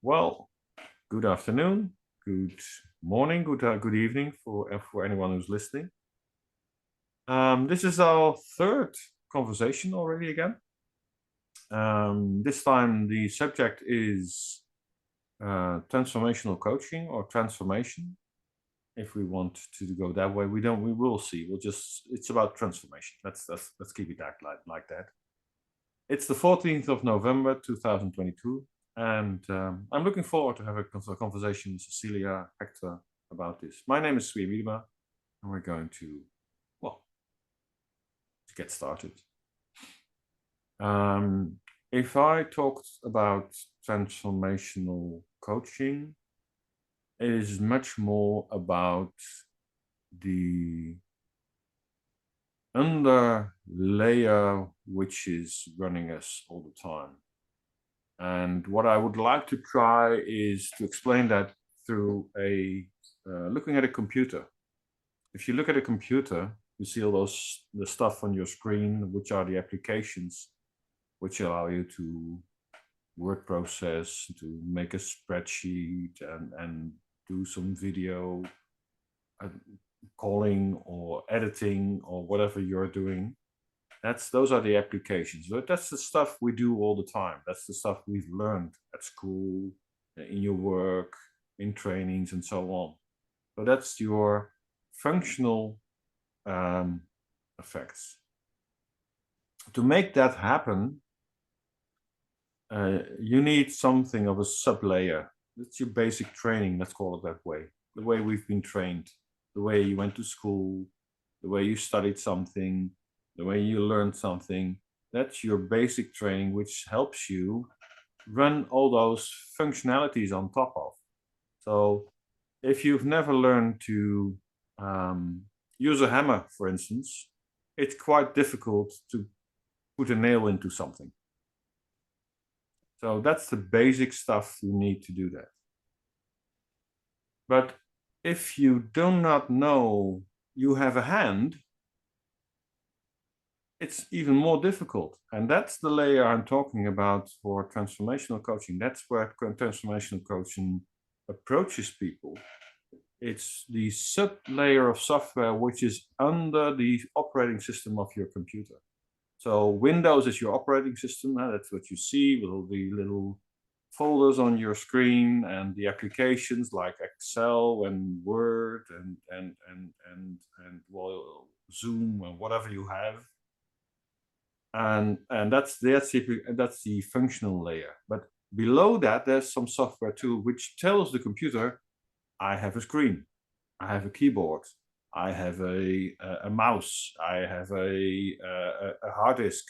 Well, good afternoon, good morning, good evening for anyone who's listening. This is our third conversation already again. This time the subject is transformational coaching or transformation. If we want to go that way, we will see. It's about transformation. Let's keep it like that. It's the 14th of November 2022, and I'm looking forward to have a conversation with Cecilia, Hector about this. My name is Swier, and we're going to, well, get started. If I talked about transformational coaching, it is much more about the under layer which is running us all the time. And what I would like to try is to explain that through looking at a computer. If you look at a computer, you see all the stuff on your screen, which are the applications which allow you to word process, to make a spreadsheet and do some video calling or editing or whatever you're doing. Those are the applications. But that's the stuff we do all the time. That's the stuff we've learned at school, in your work, in trainings, and so on. So that's your functional effects. To make that happen, you need something of a sub-layer. That's your basic training, let's call it that way. The way we've been trained, the way you went to school, the way you studied something, the way you learned something. That's your basic training, which helps you run all those functionalities on top of. So if you've never learned to use a hammer, for instance, it's quite difficult to put a nail into something. So that's the basic stuff you need to do that. But if you do not know you have a hand, it's even more difficult. And that's the layer I'm talking about for transformational coaching. That's where transformational coaching approaches people. It's the sub-layer of software which is under the operating system of your computer. So Windows is your operating system. That's what you see with all the little folders on your screen and the applications like Excel and Word and well, Zoom and whatever you have. And that's the functional layer. But below that, there's some software too, which tells the computer, I have a screen, I have a keyboard, I have a mouse, I have a hard disk,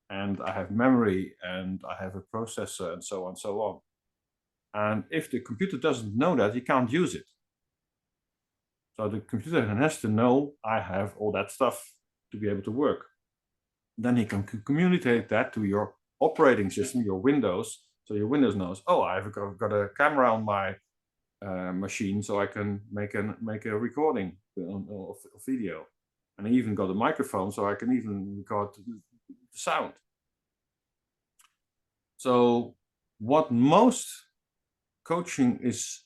and I have memory, and I have a processor, and so on and so on. And if the computer doesn't know that, you can't use it. So the computer has to know I have all that stuff to be able to work. Then he can communicate that to your operating system, your Windows. So your Windows knows, oh, I've got a camera on my machine, so I can make a recording of video. And I even got a microphone, so I can even record the sound. So what most coaching is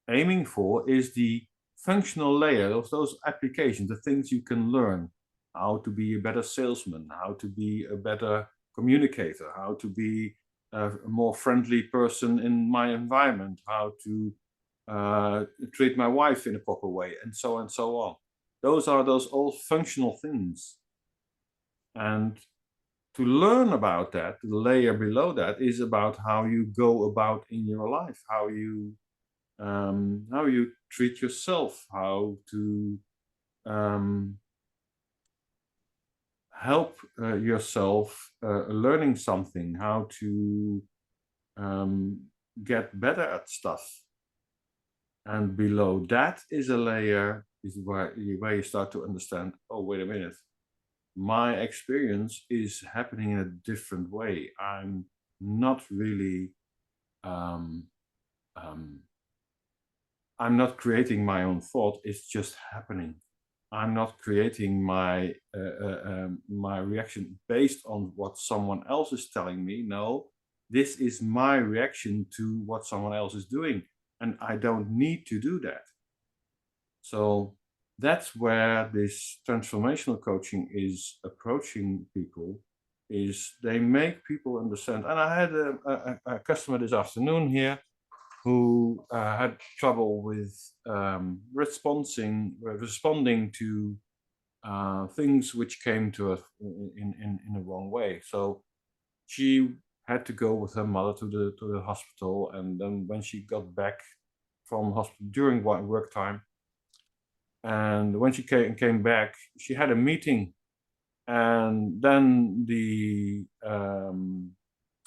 aiming for is the functional layer of those applications, the things you can learn, how to be a better salesman, how to be a better communicator, how to be a more friendly person in my environment, how to treat my wife in a proper way, and so on. Those are those all functional things. And to learn about that, the layer below that is about how you go about in your life, how you treat yourself, how to help yourself learning something, how to get better at stuff. And below that is a layer is where you start to understand, oh, wait a minute, my experience is happening in a different way. I'm not really I'm not creating my own thought, it's just happening. I'm not creating my my reaction based on what someone else is telling me. No, this is my reaction to what someone else is doing, and I don't need to do that. So that's where this transformational coaching is approaching people, is they make people understand. And I had a customer this afternoon here who had trouble with responding to things which came to us in the wrong way. So she had to go with her mother to the hospital, and then when she got back from hospital during work time, and when she came back, she had a meeting, and then the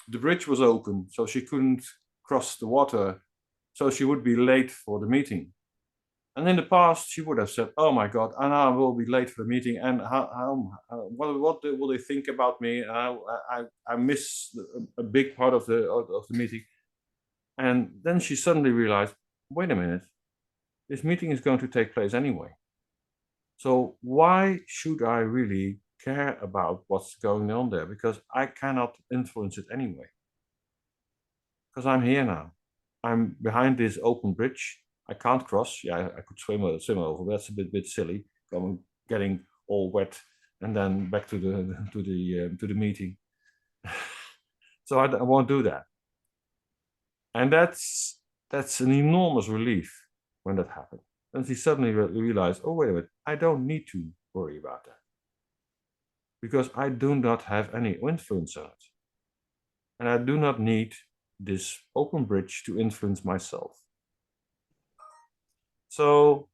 bridge was open, so she couldn't cross the water, so she would be late for the meeting. And in the past, she would have said, "Oh my God, and I will be late for the meeting, and what will they think about me? I miss a big part of the meeting." And then she suddenly realized, "Wait a minute, this meeting is going to take place anyway. So why should I really care about what's going on there? Because I cannot influence it anyway. Because I'm here now. I'm behind this open bridge. I can't cross. Yeah, I could swim over. But that's a bit silly. Getting all wet and then back to the meeting. So I won't do that. And that's an enormous relief when that happened. And she suddenly realized, oh wait a minute, I don't need to worry about that, because I do not have any influence on it, and I do not need this open bridge to influence myself. So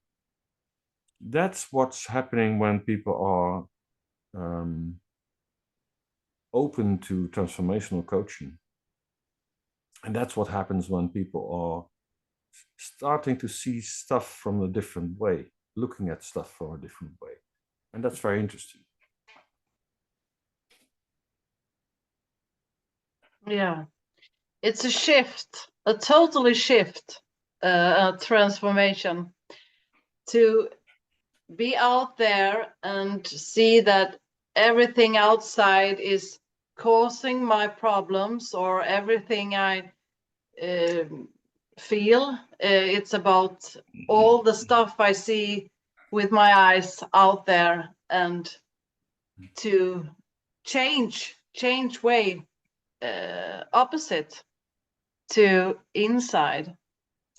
that's what's happening when people are open to transformational coaching. And that's what happens when people are starting to see stuff from a different way, looking at stuff from a different way. And that's very interesting. Yeah, it's a shift, a totally shift, a transformation, to be out there and see that everything outside is causing my problems, or everything I feel. It's about all the stuff I see with my eyes out there, and to change way, opposite to inside,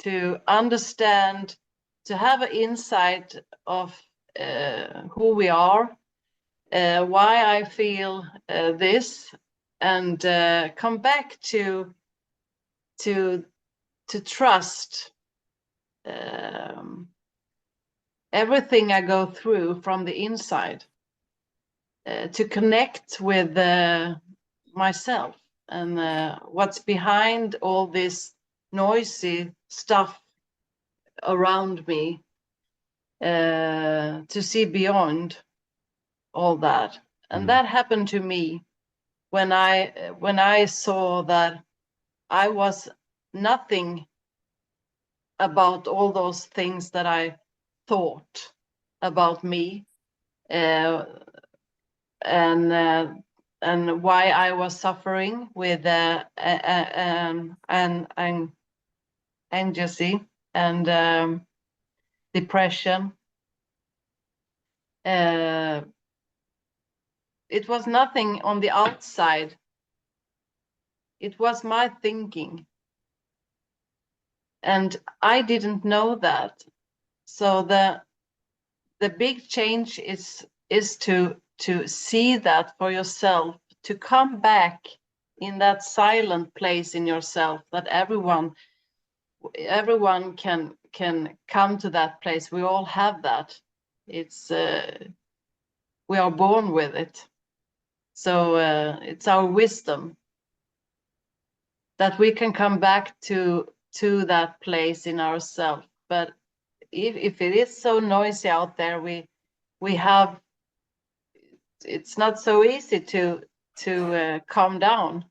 to understand, to have an insight of who we are, why I feel this, and come back to trust everything I go through from the inside, to connect with myself and what's behind all this noisy stuff around me, to see beyond all that. And that happened to me when I saw that I was nothing about all those things that I thought about me, and why I was suffering with anxiety and depression. It was nothing on the outside. It was my thinking. And I didn't know that. So the big change is to see that for yourself, to come back in that silent place in yourself, that everyone can come to that place. We all have that. It's we are born with it. So it's our wisdom that we can come back to that place in ourselves. But if it is so noisy out there, we have, it's not so easy to calm down.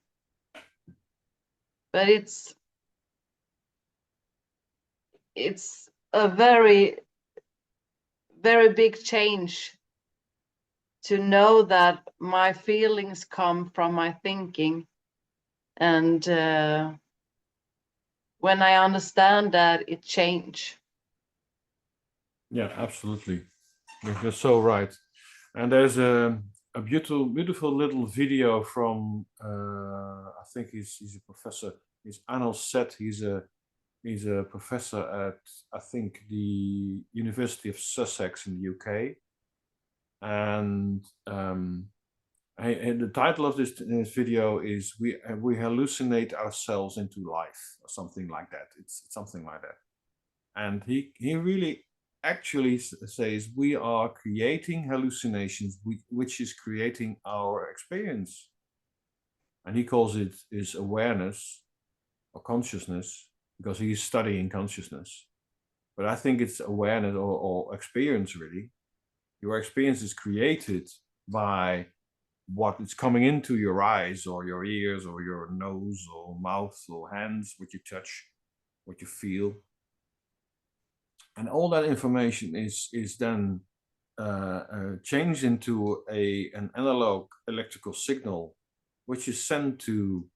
But it's a very, very big change to know that my feelings come from my thinking, And when I understand that, it change. Yeah, absolutely. You're so right. And there's a beautiful little video from I think he's a professor. He's Arnold Seth. He's a professor at, I think, the University of Sussex in the UK. And and the title of this video is "We hallucinate ourselves into life," or something like that. It's something like that. And he really actually says we are creating hallucinations, which is creating our experience. And he calls it is awareness or consciousness, because he's studying consciousness. But I think it's awareness or experience, really. Your experience is created by what is coming into your eyes or your ears or your nose or mouth or hands, what you touch, what you feel. And all that information is then changed into an analog electrical signal, which is sent to,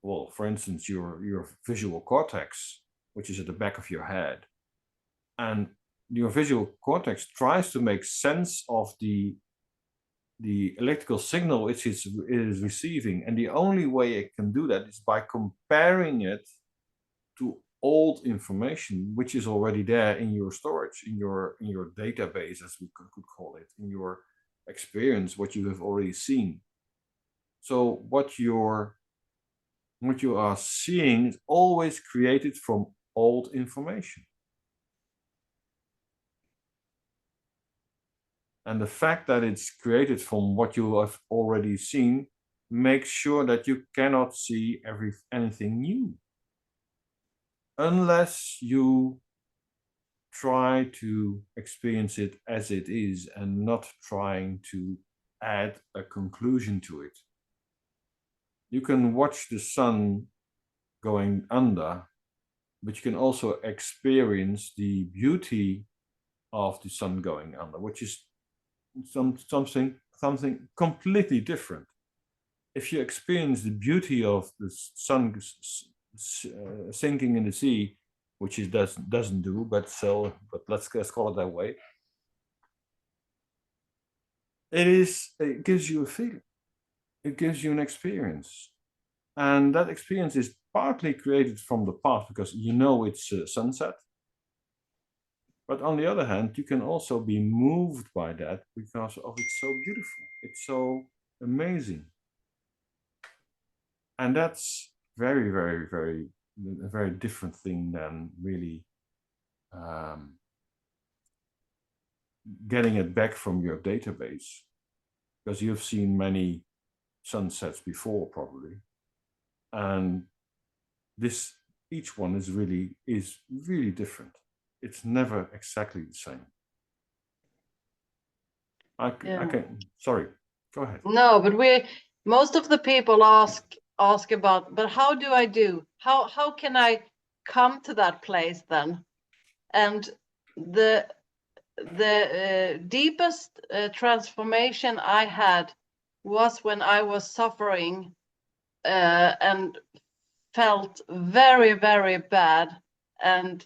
well, for instance, your visual cortex, which is at the back of your head. And your visual cortex tries to make sense of the electrical signal which it is receiving. And the only way it can do that is by comparing it to old information, which is already there in your storage, in your database, as we could call it, in your experience, what you have already seen. So what you are seeing is always created from old information. And the fact that it's created from what you have already seen makes sure that you cannot see anything new, unless you try to experience it as it is and not trying to add a conclusion to it. You can watch the sun going under, but you can also experience the beauty of the sun going under, which is something completely different. If you experience the beauty of the sun sinking in the sea, which it doesn't do, but let's call it that way. It gives you a feeling. It gives you an experience, and that experience is partly created from the past because you know it's sunset. But on the other hand, you can also be moved by that because of it's so beautiful. It's so amazing. And that's very, very, very, a very different thing than really getting it back from your database, because you've seen many sunsets before probably. And each one is really different. It's never exactly the same. I can, sorry, go ahead. No, but most of the people ask about, but how do I do? How can I come to that place then? And the deepest transformation I had was when I was suffering and felt very, very bad. And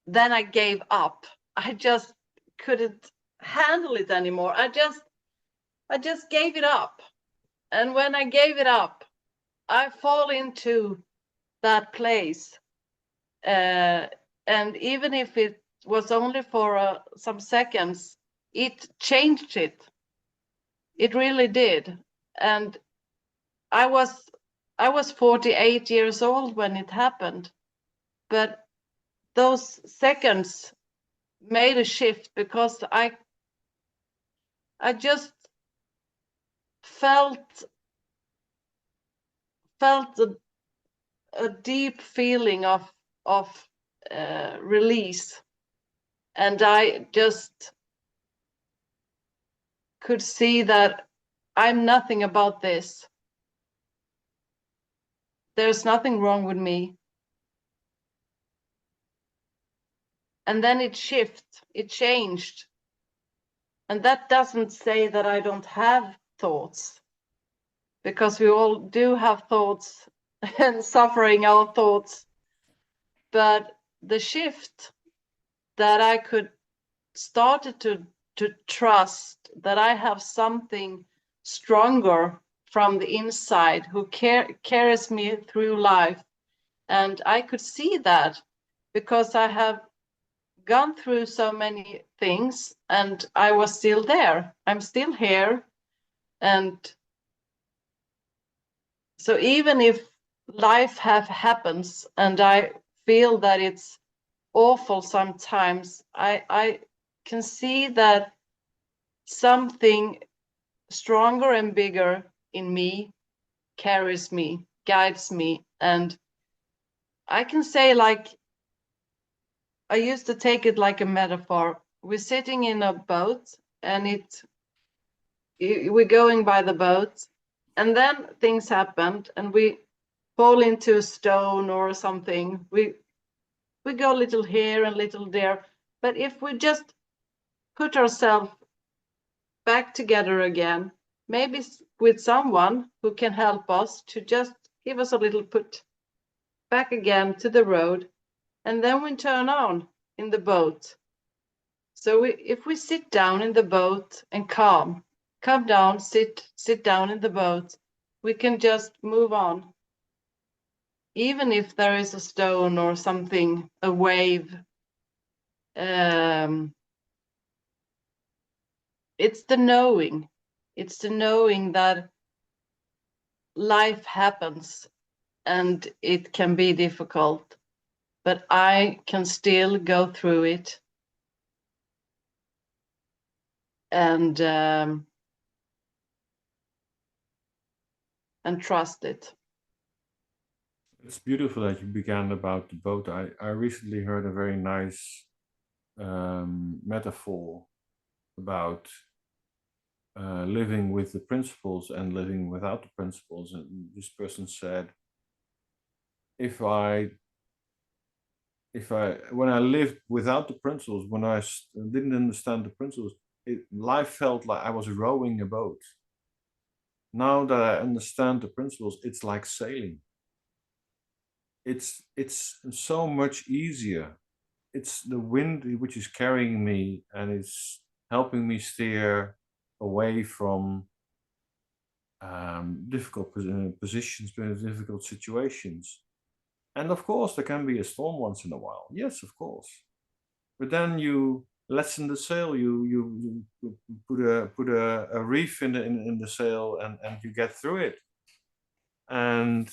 then I gave up. I just couldn't handle it anymore. I just gave it up. And when I gave it up, I fall into that place. And even if it was only for some seconds, it changed it. It really did. And I was 48 years old when it happened, but those seconds made a shift because I just felt a deep feeling of release, and I just could see that I'm nothing about this. There's nothing wrong with me. And then it changed. And that doesn't say that I don't have thoughts, because we all do have thoughts and suffering our thoughts. But the shift that I could started to trust that I have something stronger from the inside who carries me through life. And I could see that because I have gone through so many things and I was still there. I'm still here. And so even if life happens and I feel that it's awful sometimes, I can see that something stronger and bigger in me carries me, guides me. And I can say, like, I used to take it like a metaphor. We're sitting in a boat and we're going by the boat, and then things happened and we fall into a stone or something. We go a little here and little there. But if we just put ourselves back together again, maybe with someone who can help us to just give us a little put back again to the road, and then we turn on in the boat. So if we sit down in the boat and calm down, sit down in the boat, we can just move on. Even if there is a stone or something, a wave, it's the knowing. It's the knowing that life happens and it can be difficult, but I can still go through it and trust it. It's beautiful that you began about the boat. I recently heard a very nice metaphor about living with the principles and living without the principles. And this person said, if I when I lived without the principles, when I didn't understand the principles, life felt like I was rowing a boat. Now that I understand the principles, it's like sailing. It's so much easier. It's the wind which is carrying me and it's helping me steer away from difficult positions, difficult situations. And of course, there can be a storm once in a while. Yes, of course. But then you lessen the sail. You put a reef in the sail, and you get through it, and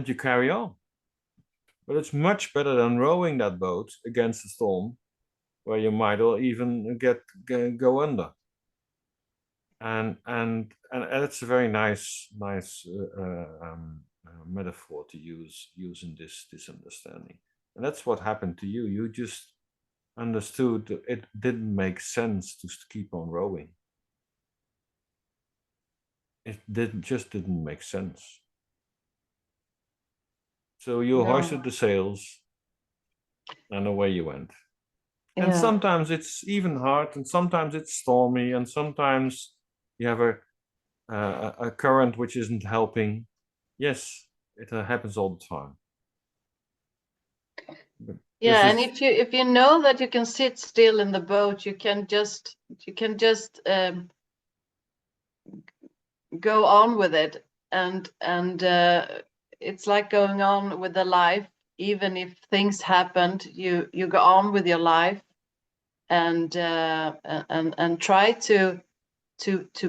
you carry on. But it's much better than rowing that boat against the storm, where you might even go under. And it's a very nice metaphor to use in this understanding. And that's what happened to you. You just understood that it didn't make sense to keep on rowing. It didn't make sense. So you hoisted the sails, and away you went. Yeah. And sometimes it's even hard, and sometimes it's stormy, and sometimes you have a current which isn't helping. Yes, it happens all the time. But yeah, and if you know that you can sit still in the boat, you can just go on with it, and it's like going on with the life. Even if things happened, you go on with your life, and try to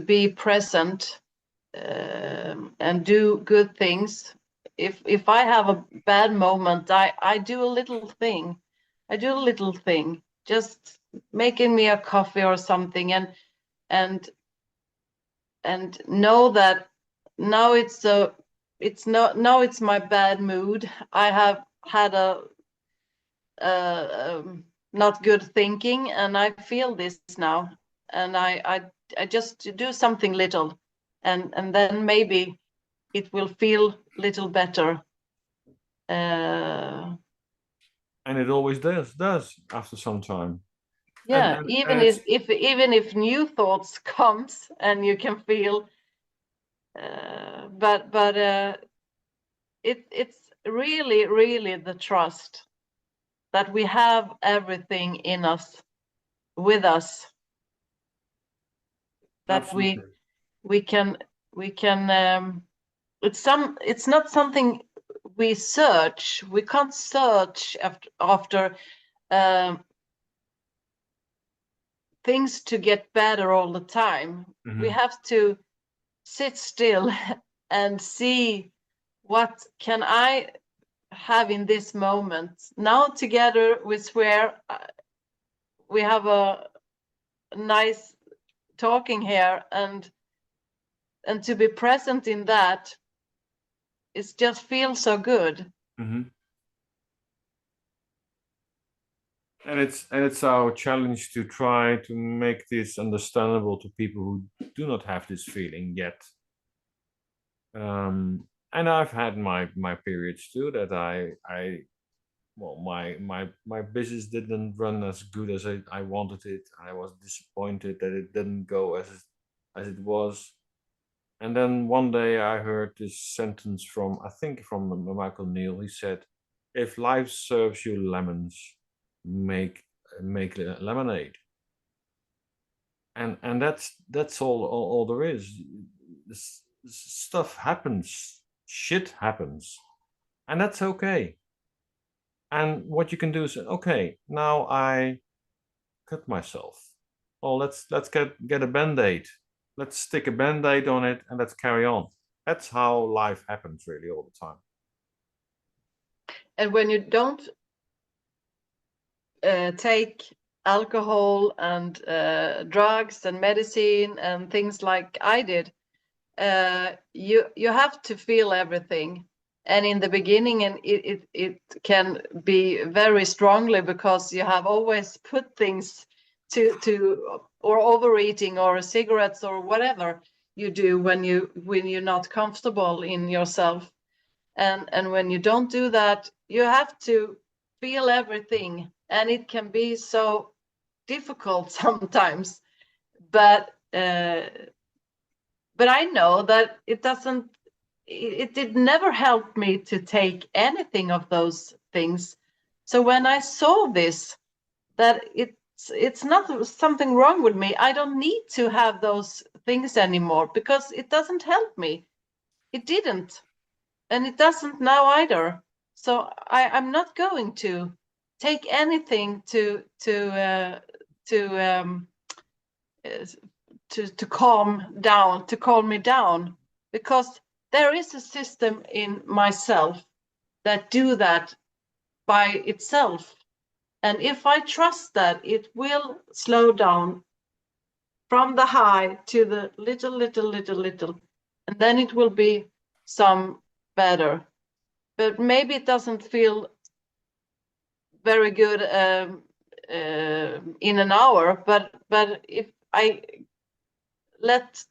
be present, and do good things. If I have a bad moment, I do a little thing. I do a little thing, just making me a coffee or something, and know that now it's my bad mood. I have had a not good thinking, and I feel this now, and I just do something little, and then maybe it will feel little better. And it always does after some time. Yeah, even if new thoughts comes and you can feel, but it's really, really the trust that we have everything in us, with us, that Absolutely. we can it's not something we search. We can't search after things to get better all the time. We have to sit still and see, what can I have in this moment now? Together we Swier, we have a nice talking here, and to be present in that, it just feels so good. And it's our challenge to try to make this understandable to people who do not have this feeling yet. And I've had my periods too, that my business didn't run as good as I wanted it. I was disappointed that it didn't go as it was. And then one day I heard this sentence from, I think from Michael Neal. He said, "If life serves you lemons, make lemonade." And that's all there is. This stuff happens, shit happens, and that's okay. And what you can do is, okay, now I cut myself. Oh, let's get a band-aid. Let's stick a band-aid on it and let's carry on. That's how life happens really all the time. And when you don't take alcohol and drugs and medicine and things like I did, you have to feel everything. And in the beginning, and it can be very strongly, because you have always put things to or overeating or cigarettes or whatever you do when you're not comfortable in yourself. And when you don't do that, you have to feel everything, and it can be so difficult sometimes. But I know that it did never help me to take anything of those things. So when I saw this, that it's not something wrong with me, I don't need to have those things anymore, because it doesn't help me. It didn't, and it doesn't now either. So I'm not going to take anything to calm me down, because there is a system in myself that do that by itself. And if I trust that, it will slow down from the high to the little, and then it will be some better. But maybe it doesn't feel very good in an hour, but if I let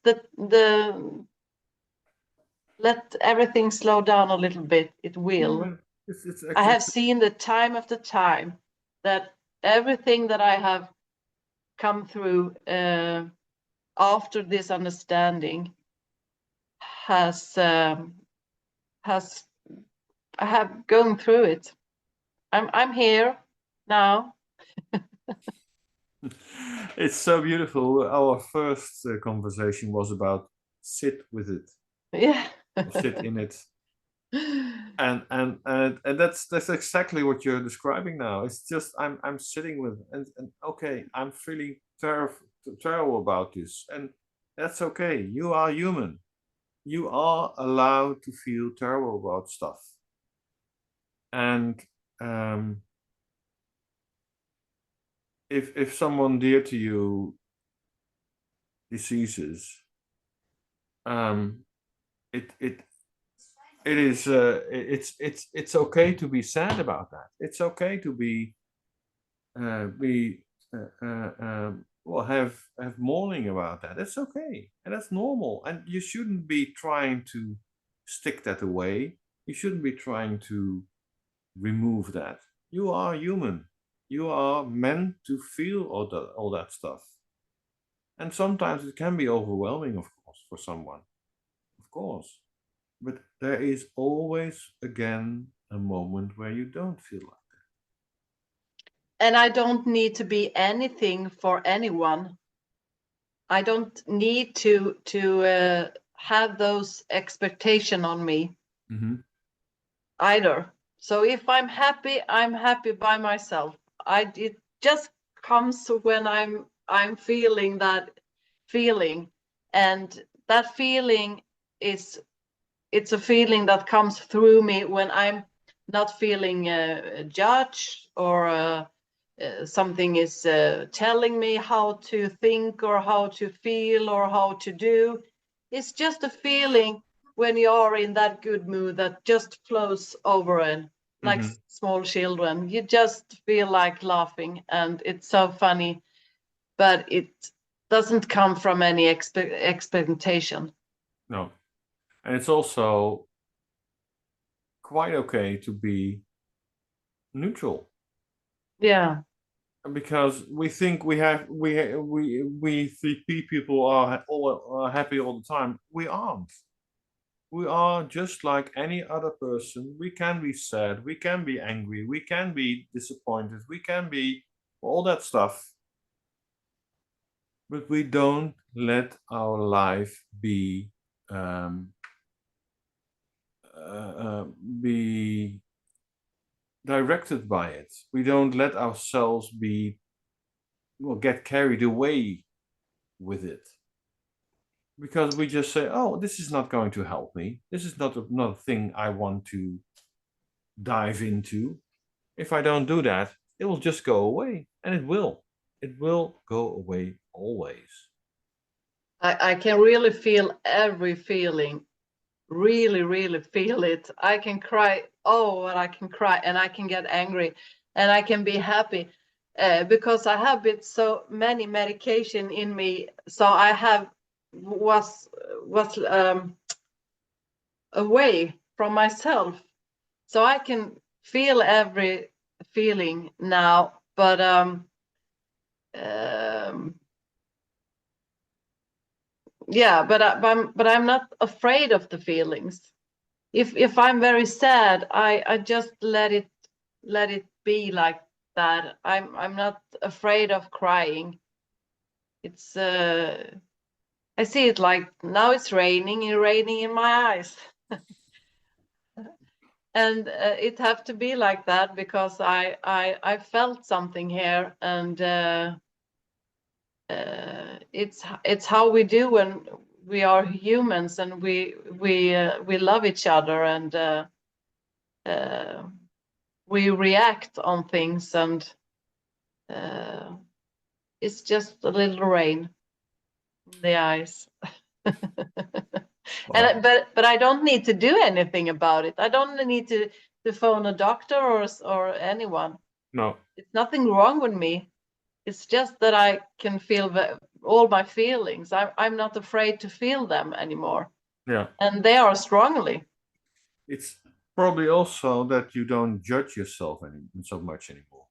let everything slow down a little bit, it will. Yeah, it's I have seen the time after time that everything that I have come through after this understanding has I have gone through it. I'm here now. It's so beautiful. Our first conversation was about sit with it, Yeah. or sit in it, and that's exactly what you're describing now. It's just I'm sitting with, and okay, I'm feeling terrible about this, and that's okay. You are human. You are allowed to feel terrible about stuff, and um, if someone dear to you deceases, um, it it is it's okay to be sad about that. It's okay to be well, have mourning about that. It's okay, and that's normal. And you shouldn't be trying to stick that away. You shouldn't be trying to remove that. You are human. You are meant to feel all that stuff. And sometimes it can be overwhelming, of course, for someone. Of course. But there is always again a moment where you don't feel like And I don't need to be anything for anyone. I don't need to have those expectation on me that. either. So if I'm happy by myself. It just comes when I'm feeling that feeling, and that feeling is it's a feeling that comes through me when I'm not feeling judged, or something is telling me how to think or how to feel or how to do. It's just a feeling when you're in that good mood that just flows over, and like Hmm. small children, you just feel like laughing, and it's so funny, but it doesn't come from any expectation. No. And it's also quite okay to be neutral, Yeah. because we think we three people are all are happy all the time. We aren't. We are just like any other person. We can be sad, we can be angry, we can be disappointed, we can be all that stuff, but we don't let our life um, uh, uh, be directed by it. We don't let ourselves be, well, get carried away with it, because we just say, "Oh, this is not going to help me. This is not a thing I want to dive into. If I don't do that, it will just go away, and it will. It will go away always." I can really feel every feeling, really, really feel it. I can cry. Oh, and I can cry, and I can get angry, and I can be happy, because I have been so many medication in me. So I have was away from myself. So I can feel every feeling now, but um, yeah, but I'm not afraid of the feelings. If I'm very sad, I just let it be like that. I'm not afraid of crying. It's I see it like now it's raining and raining in my eyes. And it have to be like that because I felt something here, and it's how we do when we are humans, and we love each other, and uh, we react on things, and uh, it's just a little rain in the eyes. Well, But I don't need to do anything about it. I don't need to phone a doctor or anyone. no, It's nothing wrong with me. It's just that I can feel all my feelings. I'm not afraid to feel them anymore, yeah. and they are strongly. It's probably also that you don't judge yourself so much anymore.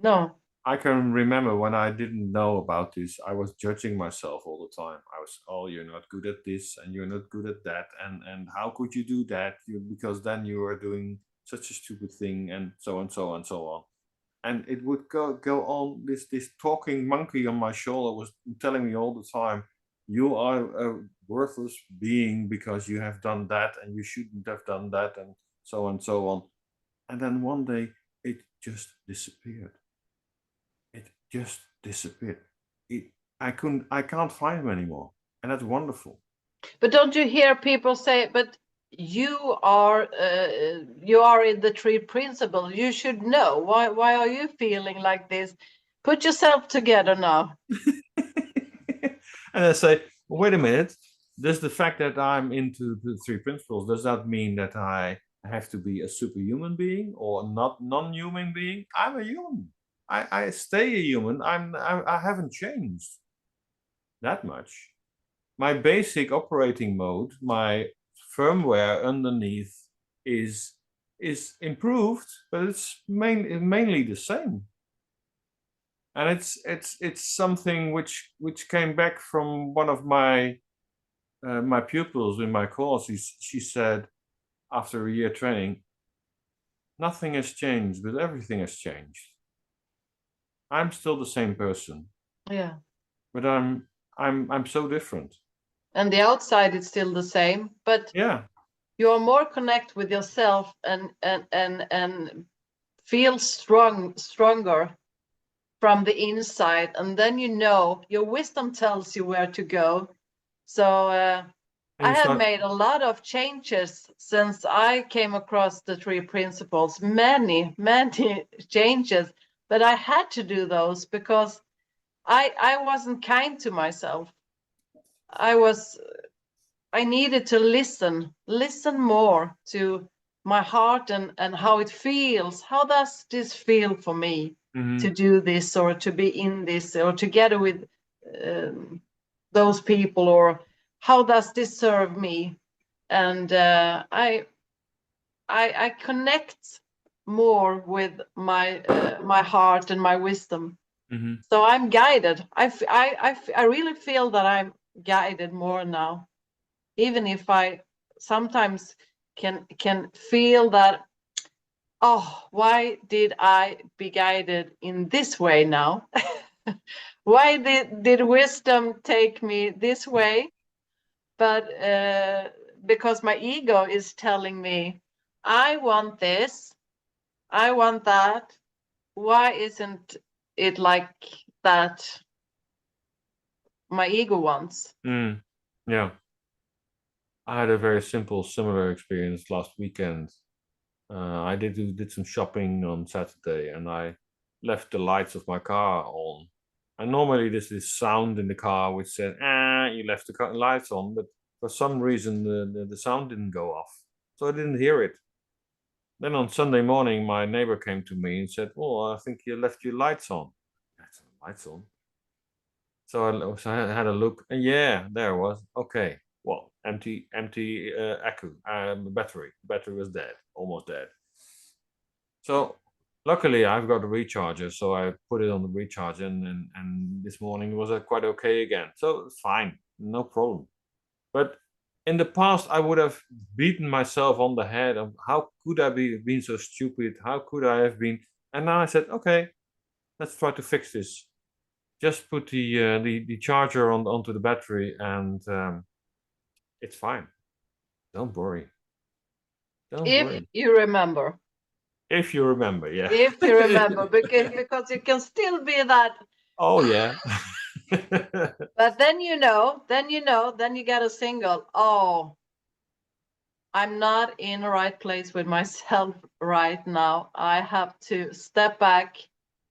No. I can remember when I didn't know about this, I was judging myself all the time. I was, "Oh, you're not good at this, and you're not good at that, and how could you do that? Because then you are doing such a stupid thing, and so and so and so on." And it would go on. This talking monkey on my shoulder was telling me all the time, "You are a worthless being because you have done that, and you shouldn't have done that, and so on." And then one day it just disappeared. It just disappeared. It, I can't find him anymore, and that's wonderful. But don't you hear people say, but you are in the tree principle. You should know. Why are you feeling like this? Put yourself together now. And I say, "Wait a minute. Does the fact that I'm into the three principles, does that mean that I have to be a superhuman being or not non-human being? I'm a human. I stay a human. I haven't changed that much. My basic operating mode, my firmware underneath is is improved, but it's mainly the same. And it's something which came back from one of my my pupils in my course, she said after a year training, nothing has changed, but everything has changed. I'm still the same person, Yeah. but I'm so different. And the outside is still the same, but Yeah. you are more connect with yourself and feel stronger from the inside, and then you know your wisdom tells you where to go. So And I you have start. made a lot of changes since I came across the three principles, many changes, but I had to do those because I wasn't kind to myself. I needed to listen more to my heart and how it feels. How does this feel for me to Mhm, do this or to be in this or together with those people, or how does this serve me? And I connect more with my heart and my wisdom. mhm, So I'm guided. I really feel that I'm guided more now, even if I sometimes can feel that, oh, why did I be guided in this way now? Why did wisdom take me this way? But because my ego is telling me, I want this, I want that. Why isn't it like that my ego wants? mm. Yeah. I had a very simple, similar experience last weekend. I did some shopping on Saturday, and I left the lights of my car on. And normally there's this sound in the car which said, "Ah, you left the lights on," but for some reason the sound didn't go off, so I didn't hear it. Then on Sunday morning, my neighbor came to me and said, "Oh, I think you left your lights on." That's lights on. So I had a look, and yeah, there it was. Okay, well, empty accu, battery. Battery was dead, almost dead. So luckily, I've got a recharger, so I put it on the recharger, and this morning was quite okay again. So it's fine, no problem. But in the past, I would have beaten myself on the head of how could I be been so stupid? How could I have been? And now I said, okay, let's try to fix this. Just put the charger onto the battery, and it's fine. Don't worry. Don't If worry. you remember, If you remember, yeah. if you remember, because you can still be that. Oh yeah. But then then you get a single. Oh, I'm not in the right place with myself right now. I have to step back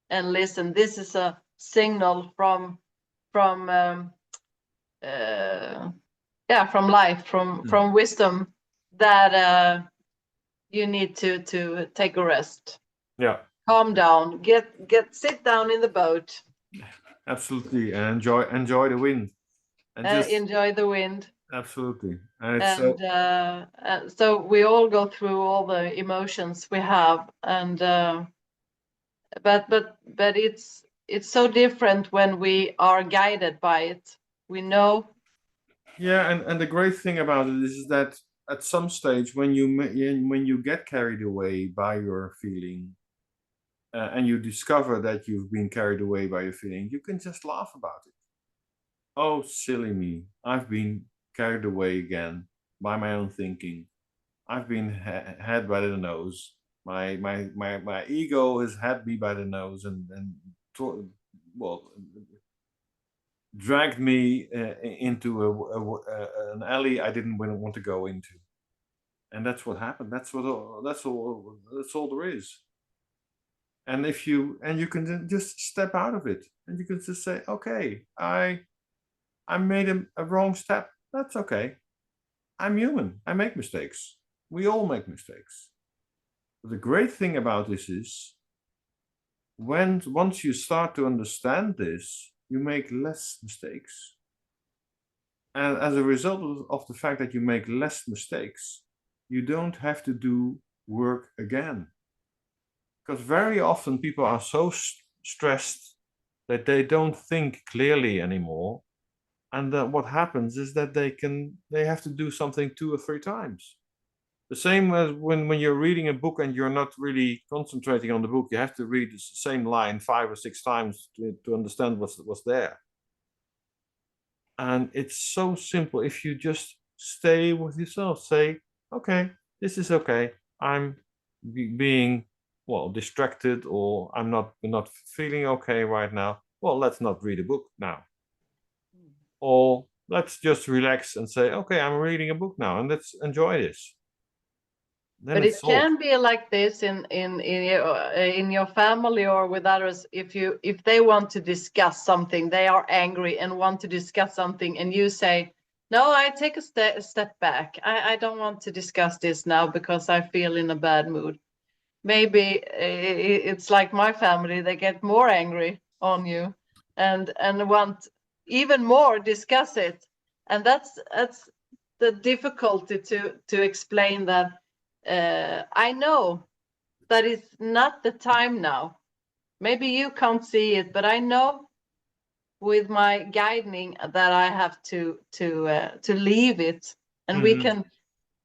and listen. This is a signal from from life, Mm. from wisdom, that you need to take a rest, Yeah, calm down, sit down in the boat, absolutely. And enjoy the wind. And just enjoy the wind. absolutely. And it's And so so we all go through all the emotions we have, and but it's so different when we are guided by it. We know. yeah, and the great thing about it is that at some stage when when you get carried away by your feeling, and you discover that you've been carried away by your feeling, you can just laugh about it. Oh, silly me! I've been carried away again by my own thinking. I've been had by the nose. My ego has had me by the nose and well, dragged me into an alley I didn't want to go into. And that's what happened. That's all there is. And if you and you can just step out of it, and you can just say, okay, I made a wrong step. That's okay. I'm human. I make mistakes. We all make mistakes. But the great thing about this is when once you start to understand this, you make less mistakes. And as a result of the fact that you make less mistakes, you don't have to do work again. Because very often people are so stressed that they don't think clearly anymore. And what happens is that they have to do something 2 or 3 times. The same as when you're reading a book and you're not really concentrating on the book, you have to read the same line 5 or 6 times to understand what's there. And it's so simple. If you just stay with yourself, say, okay, this is okay. I'm being, well, distracted, or I'm not feeling okay right now. Well, let's not read a book now. Or let's just relax and say, okay, I'm reading a book now and let's enjoy this. Then But it's it solved. can be like this in your family or with others. If they want to discuss something, they are angry and want to discuss something, and you say, "No, I take a step back. I don't want to discuss this now because I feel in a bad mood." Maybe it's like my family; they get more angry on you, and want even more discuss it, and that's the difficulty to explain that. I know that it's not the time now. Maybe you can't see it, but I know with my guiding that I have to leave it, and we can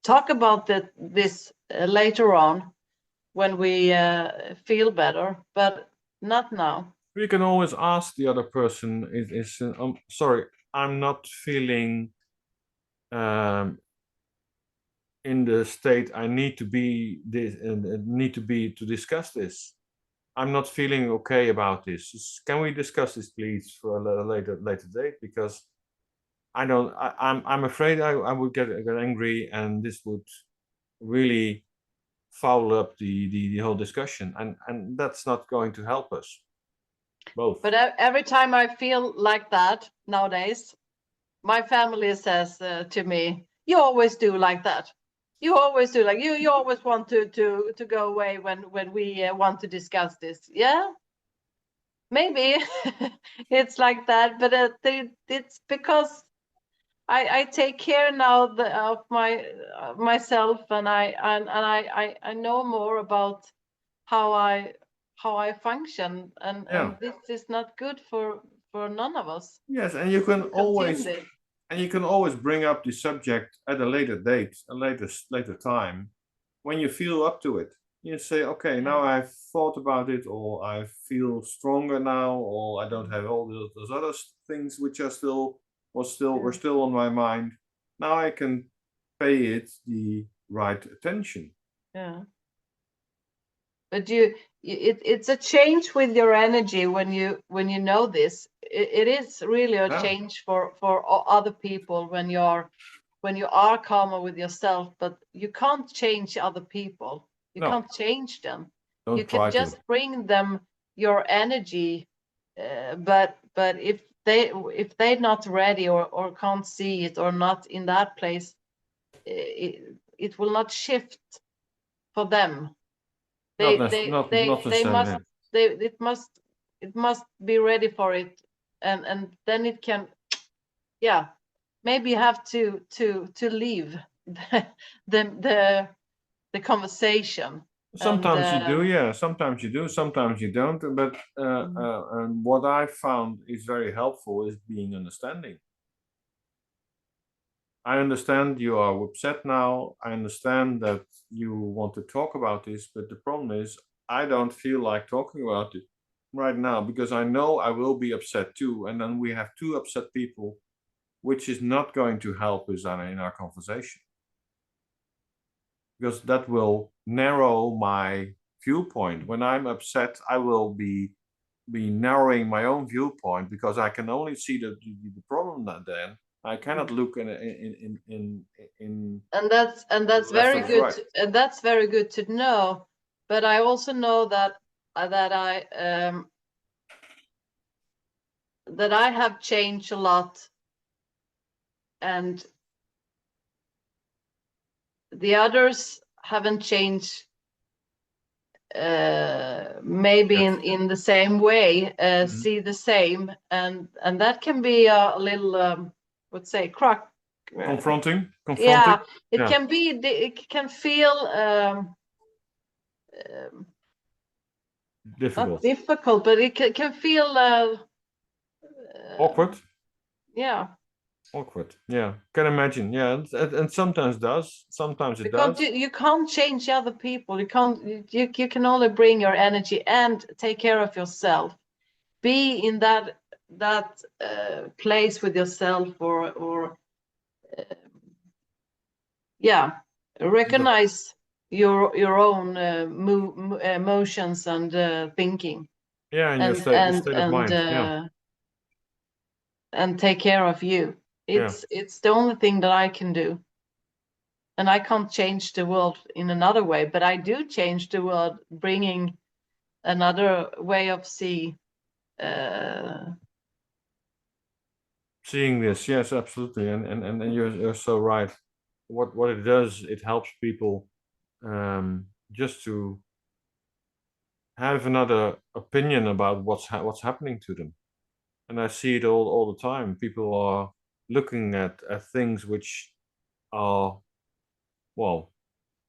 talk about this later on when we feel better, but not now. You can always ask the other person, sorry, I'm not feeling in the state I need to be this need to be to discuss this. I'm not feeling okay about this. Can we discuss this, please, for a later date? Because I'm afraid I would get angry, and this would really foul up the whole discussion, and that's not going to help us both. But every time I feel like that nowadays, my family says to me, "You always do like that. You always do like you always want to go away when we want to discuss this." Yeah, maybe it's like that, but it's because I take care now of myself, and I know more about how I function, and Yeah. this is not good for none of us Yes, and you can to continue always this. bring up the subject at a later date, a later time, when you feel up to it. You say, okay, now Yeah. I've thought about it, or I feel stronger now, or I don't have all those other things which are were still on my mind. Now I can pay it the right attention. Yeah. But it's a change with your energy when you know this. It is really a Yeah. change for other people when you are calmer with yourself, but you can't change other people. You No, can't change them. You don't can try to. just bring them your energy, but if they're not ready or can't see it or not in that place, it will not shift for them. Not They nec- they not they not they must necessarily. they it must be ready for it, and then it can, yeah, maybe you have to leave the the conversation, and Sometimes you do, yeah. Sometimes you do, sometimes you don't. But mm, and what I found is very helpful is being understanding. I understand you are upset now. I understand that you want to talk about this, but the problem is I don't feel like talking about it right now because I know I will be upset too, and then we have two upset people, which is not going to help us in our conversation because that will narrow my viewpoint. When I'm upset, I will be narrowing my own viewpoint because I can only see the problem that then I cannot look in and to the that's left very or the good right. and that's very good to know, but I also know that I have changed a lot, and the others haven't changed, maybe Yes. in the same way, Mhm. see the same, and that can be a little, let's say, crack. Confronting. Yeah, it Yeah, can be. It can feel not difficult, difficult, but it can feel awkward. yeah. Awkward. Yeah, can imagine. Yeah, and sometimes does. Sometimes it Because does. you can't change other people. You can't. You can only bring your energy and take care of yourself. Be in that place with yourself, or yeah, recognize your own emotions and thinking, Yeah, and your and state, your and state of and mind. Yeah, uh, and take care of you. yeah. It's the only thing that I can do. And I can't change the world in another way, but I do change the world, bringing another way of see. Uh, Seeing this, yes, absolutely, and you're so right. What it does, it helps people just to have another opinion about what's happening to them. And I see it all the time. People are looking at things which are, well,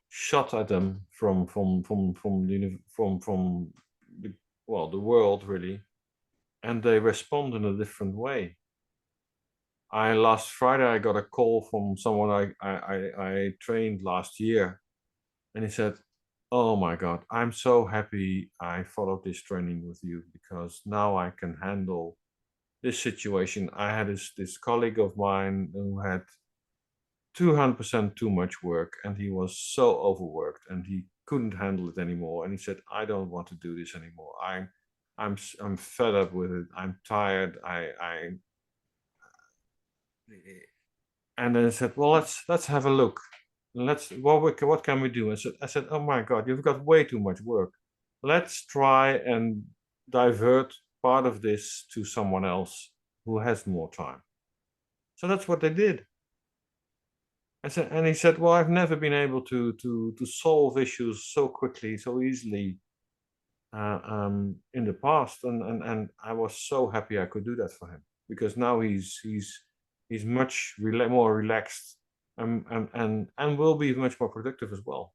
shot at them from the, well, the world really, and they respond in a different way. I Last Friday I got a call from someone I trained last year, and he said, "Oh my God, I'm so happy I followed this training with you because now I can handle this situation. I had this colleague of mine who had 200% too much work, and he was so overworked, and he couldn't handle it anymore. And he said, I don't want to do this anymore. I'm fed up with it. I'm tired. I And then I said, well, let's have a look. What can we do? I said, oh my God, you've got way too much work. Let's try and divert part of this to someone else who has more time. So that's what they did. And he said, well, I've never been able to solve issues so quickly, so easily in the past, and I was so happy I could do that for him because now he's much more relaxed, and will be much more productive as well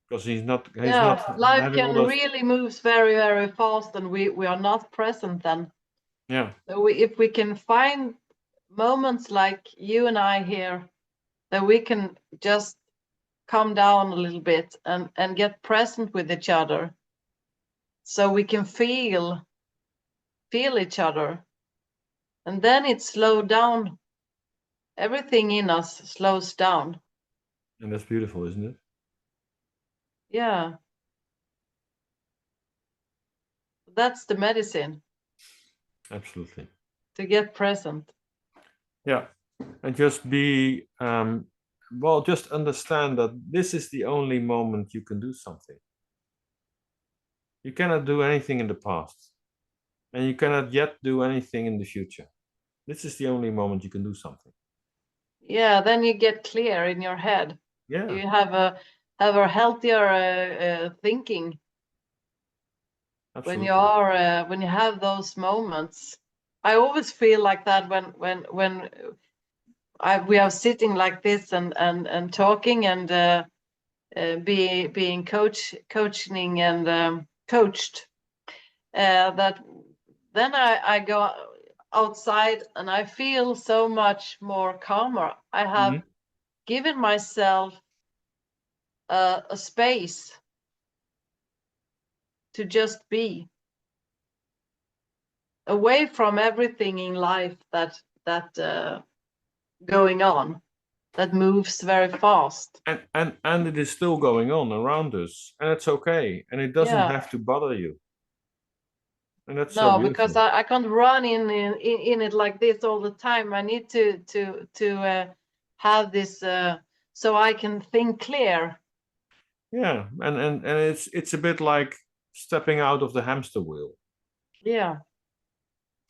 because he's not yeah, life having all can those. really moves very, very fast, and we are not present then. Yeah, So if we can find moments like you and I here, that we can just calm down a little bit and get present with each other, so we can feel each other, and then it slow down. Everything in us slows down. and that's beautiful, isn't it? Yeah, that's the medicine, Absolutely. to get present. Yeah, and just be well, just understand that this is the only moment you can do something. You cannot do anything in the past, and you cannot yet do anything in the future. This is the only moment you can do something. Yeah, then you get clear in your head. Yeah, You have a healthier thinking absolutely. when you have those moments. I always feel like that when we are sitting like this and talking and being coaching and coached. That then I go outside and I feel so much more calmer. I have Hmm. given myself a space to just be away from everything in life that going on, that moves very fast. And it is still going on around us, and it's okay, and it doesn't Yeah, have to bother you, and that's so no, because beautiful. I can't run in it like this all the time. I need to have this so I can think clear. Yeah, and it's a bit like stepping out of the hamster wheel, Yeah,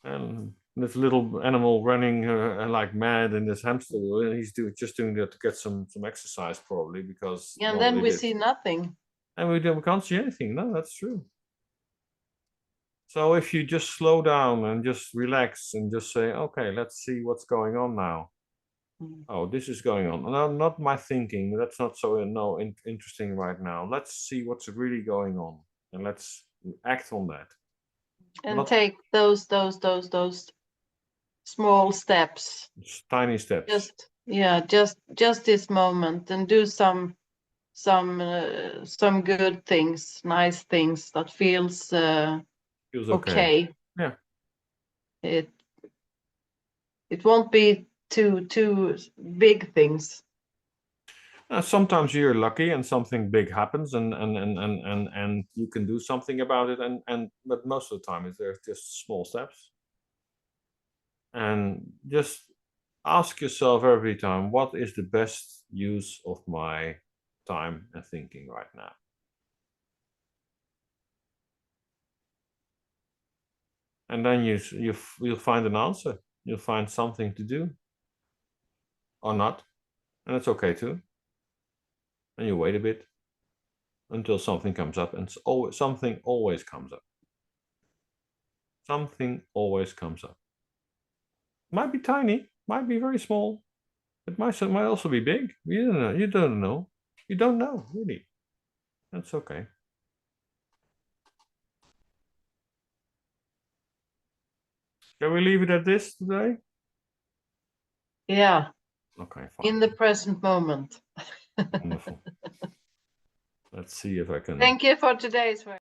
and this little animal running like mad in this hamster wheel, and he's just doing that to get some exercise probably because and then nobody we did, see nothing. and we can't see anything. No, that's true. So if you just slow down and just relax and just say, okay, let's see what's going on now. Mm. Oh, this is going on. No, not my thinking. That's not so no interesting right now. Let's see what's really going on, and let's act on that. And Not take those small steps. It's tiny steps. Just this moment, and do some good things, nice things that feels Feels okay. Yeah. It won't be too big things. Sometimes you're lucky and something big happens, and you can do something about it, but most of the time there's just small steps. And just ask yourself every time, what is the best use of my time and thinking right now? And then you'll find an answer. You'll find something to do or not, and it's okay too. And you wait a bit until something comes up, and something always comes up. Something always comes up. Might be tiny, might be very small. It might also be big. You don't know. You don't know. You don't know, really. That's okay. Can we leave it at this today? Yeah. Okay, fine. In the present moment. Wonderful. Let's see if I can. Thank you for today's work.